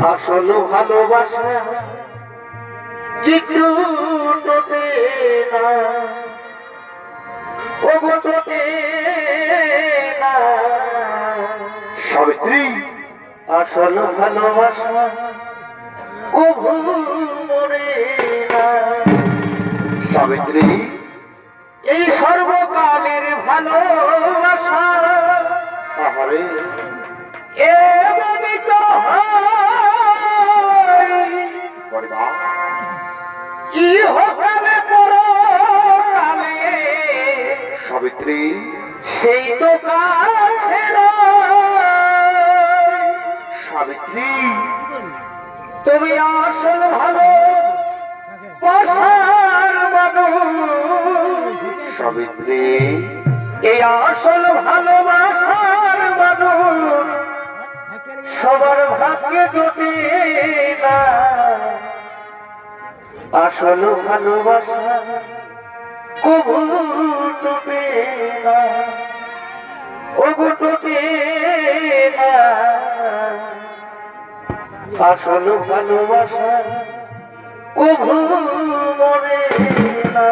আসল ভালোবাসা একটু টোটে না, ও গো টোটে না সাবিত্রী। আসল ভালোবাসা কভু মরে না সাবিত্রী। এই সর্বকালের ভালোবাসা আহারে এমনই তো ইহকালে পরকালে সাবিত্রী সেই তো কাছে সাবিত্রী। তুমি আসল ভালো বাসার মানুষ সাবিত্রী। এই আসল ভালোবাসার মানুষ সবার ভাগ্যে জোটে না। আসল ভালোবাসা কবু টুটে না, ও গো টুটে না। আসল ভালোবাসা কবু মরে না।